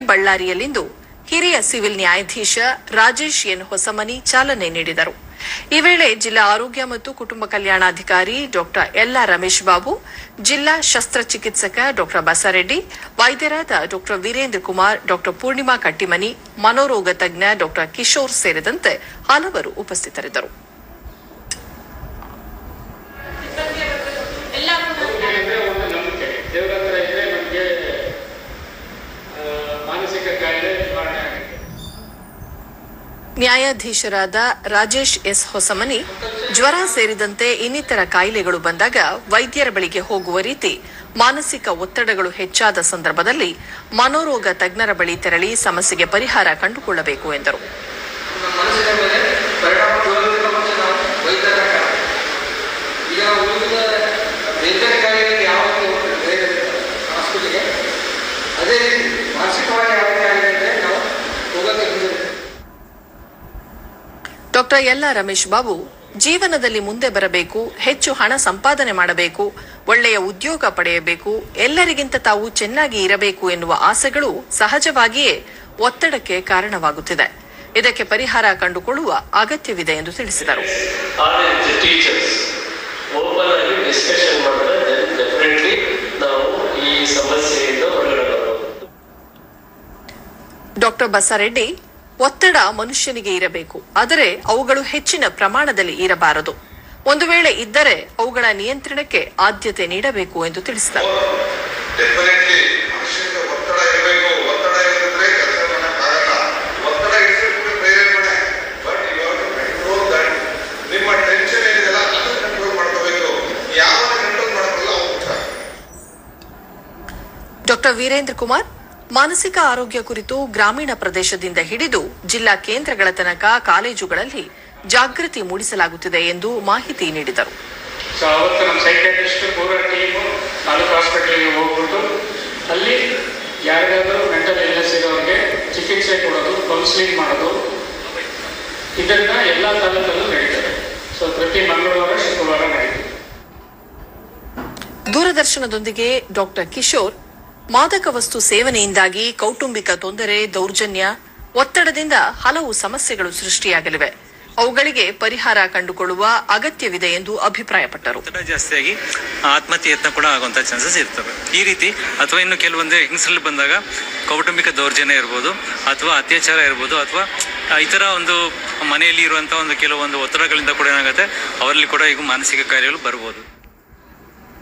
ಬಳ್ಳಾರಿಯಲ್ಲಿಂದು ಹಿರಿಯ ಸಿವಿಲ್ ನ್ಯಾಯಾಧೀಶ ರಾಜೇಶ್ ಎನ್ ಹೊಸಮನಿ ಚಾಲನೆ ನೀಡಿದರು. ಈ ವೇಳೆ ಜಿಲ್ಲಾ ಆರೋಗ್ಯ ಮತ್ತು ಕುಟುಂಬ ಕಲ್ಯಾಣಾಧಿಕಾರಿ ಡಾ ಎಲ್ ರಮೇಶ್ ಬಾಬು, ಜಿಲ್ಲಾ ಶಸ್ತ್ರಚಿಕಿತ್ಸಕ ಡಾ ಬಸರೆಡ್ಡಿ, ವೈದ್ಯರಾದ ಡಾ ವೀರೇಂದ್ರ ಕುಮಾರ್, ಡಾ ಪೂರ್ಣಿಮಾ ಕಟ್ಟಿಮನಿ, ಮನೋರೋಗ ತಜ್ಞ ಡಾ ಕಿಶೋರ್ ಸೇರಿದಂತೆ ಹಲವರು ಉಪಸ್ಥಿತರಿದ್ದರು. ನ್ಯಾಯಾಧೀಶರಾದ ರಾಜೇಶ್ ಎಸ್ ಹೊಸಮನಿ ಜ್ವರ ಸೇರಿದಂತೆ ಇನ್ನಿತರ ಕಾಯಿಲೆಗಳು ಬಂದಾಗ ವೈದ್ಯರ ಬಳಿಗೆ ಹೋಗುವ ರೀತಿ ಮಾನಸಿಕ ಒತ್ತಡಗಳು ಹೆಚ್ಚಾದ ಸಂದರ್ಭದಲ್ಲಿ ಮನೋರೋಗ ತಜ್ಞರ ಬಳಿ ತೆರಳಿ ಸಮಸ್ಯೆಗೆ ಪರಿಹಾರ ಕಂಡುಕೊಳ್ಳಬೇಕು ಎಂದರು. ಡಾ ಎಲ್ ರಮೇಶ್ ಬಾಬು ಜೀವನದಲ್ಲಿ ಮುಂದೆ ಬರಬೇಕು, ಹೆಚ್ಚು ಹಣ ಸಂಪಾದನೆ ಮಾಡಬೇಕು, ಒಳ್ಳೆಯ ಉದ್ಯೋಗ ಪಡೆಯಬೇಕು, ಎಲ್ಲರಿಗಿಂತ ತಾವು ಚೆನ್ನಾಗಿ ಇರಬೇಕು ಎನ್ನುವ ಆಸೆಗಳು ಸಹಜವಾಗಿಯೇ ಒತ್ತಡಕ್ಕೆ ಕಾರಣವಾಗುತ್ತಿದೆ. ಇದಕ್ಕೆ ಪರಿಹಾರ ಕಂಡುಕೊಳ್ಳುವ ಅಗತ್ಯವಿದೆ ಎಂದು ತಿಳಿಸಿದರು. ಡಾ ಬಸರೆಡ್ಡಿ, ಒತ್ತಡ ಮನುಷ್ಯನಿಗೆ ಇರಬೇಕು, ಆದರೆ ಅವುಗಳು ಹೆಚ್ಚಿನ ಪ್ರಮಾಣದಲ್ಲಿ ಇರಬಾರದು. ಒಂದು ವೇಳೆ ಇದ್ದರೆ ಅವುಗಳ ನಿಯಂತ್ರಣಕ್ಕೆ ಆದ್ಯತೆ ನೀಡಬೇಕು ಎಂದು ತಿಳಿಸಿದರು. ಡಾ ವೀರೇಂದ್ರ ಕುಮಾರ್, ಮಾನಸಿಕ ಆರೋಗ್ಯ ಕುರಿತು ಗ್ರಾಮೀಣ ಪ್ರದೇಶದಿಂದ ಹಿಡಿದು ಜಿಲ್ಲಾ ಕೇಂದ್ರಗಳ ತನಕ ಕಾಲೇಜುಗಳಲ್ಲಿ ಜಾಗೃತಿ ಮೂಡಿಸಲಾಗುತ್ತಿದೆ ಎಂದು ಮಾಹಿತಿ ನೀಡಿದರು. ಅವತ್ತು ನಮ್ಮ ಸೈಕಾಟ್ರಿಸ್ಟ್ ಪೂರ ಟೀಮು ತಾಲೂಕು ಹಾಸ್ಪಿಟಲ್ಗೆ ಹೋಗ್ಬಿಟ್ಟು ಅಲ್ಲಿ ಯಾರಿಗಾದರೂ ಮೆಂಟಲ್ ಇಲ್ನೆಸ್ ಇರೋರಿಗೆ ಚಿಕಿತ್ಸೆ ಕೊಡೋದು, ಕೌನ್ಸಿಲಿಂಗ್ ಮಾಡೋದು, ಇದನ್ನ ಎಲ್ಲ ತಾಲೂಕಲ್ಲೂ ನಡೀತದೆ. ಪ್ರತಿ ಮಂಗಳವಾರ ಶುಕ್ರವಾರ ನಡೀತದೆ. ದೂರದರ್ಶನದೊಂದಿಗೆ ಡಾ ಕಿಶೋರ್, ಮಾದಕ ವಸ್ತು ಸೇವನೆಯಿಂದಾಗಿ ಕೌಟುಂಬಿಕ ತೊಂದರೆ, ದೌರ್ಜನ್ಯ, ಒತ್ತಡದಿಂದ ಹಲವು ಸಮಸ್ಯೆಗಳು ಸೃಷ್ಟಿಯಾಗಲಿವೆ. ಅವುಗಳಿಗೆ ಪರಿಹಾರ ಕಂಡುಕೊಳ್ಳುವ ಅಗತ್ಯವಿದೆ ಎಂದು ಅಭಿಪ್ರಾಯಪಟ್ಟರು. ಜಾಸ್ತಿಯಾಗಿ ಆತ್ಮಹತ್ಯೆ ಯತ್ನ ಕೂಡ ಆಗುವಂತಹ ಚಾನ್ಸಸ್ ಇರ್ತವೆ. ಈ ರೀತಿ ಅಥವಾ ಇನ್ನು ಕೆಲವೊಂದು ಹೆಂಗಸರಲ್ಲಿ ಬಂದಾಗ ಕೌಟುಂಬಿಕ ದೌರ್ಜನ್ಯ ಇರ್ಬೋದು, ಅಥವಾ ಅತ್ಯಾಚಾರ ಇರ್ಬೋದು, ಅಥವಾ ಇತರ ಒಂದು ಮನೆಯಲ್ಲಿ ಇರುವಂತಹ ಒಂದು ಕೆಲವೊಂದು ಒತ್ತಡಗಳಿಂದ ಕೂಡ ಏನಾಗುತ್ತೆ, ಅವರಲ್ಲಿ ಕೂಡ ಈಗ ಮಾನಸಿಕ ಕಾಯಿಲೆಗಳು ಬರ್ಬೋದು.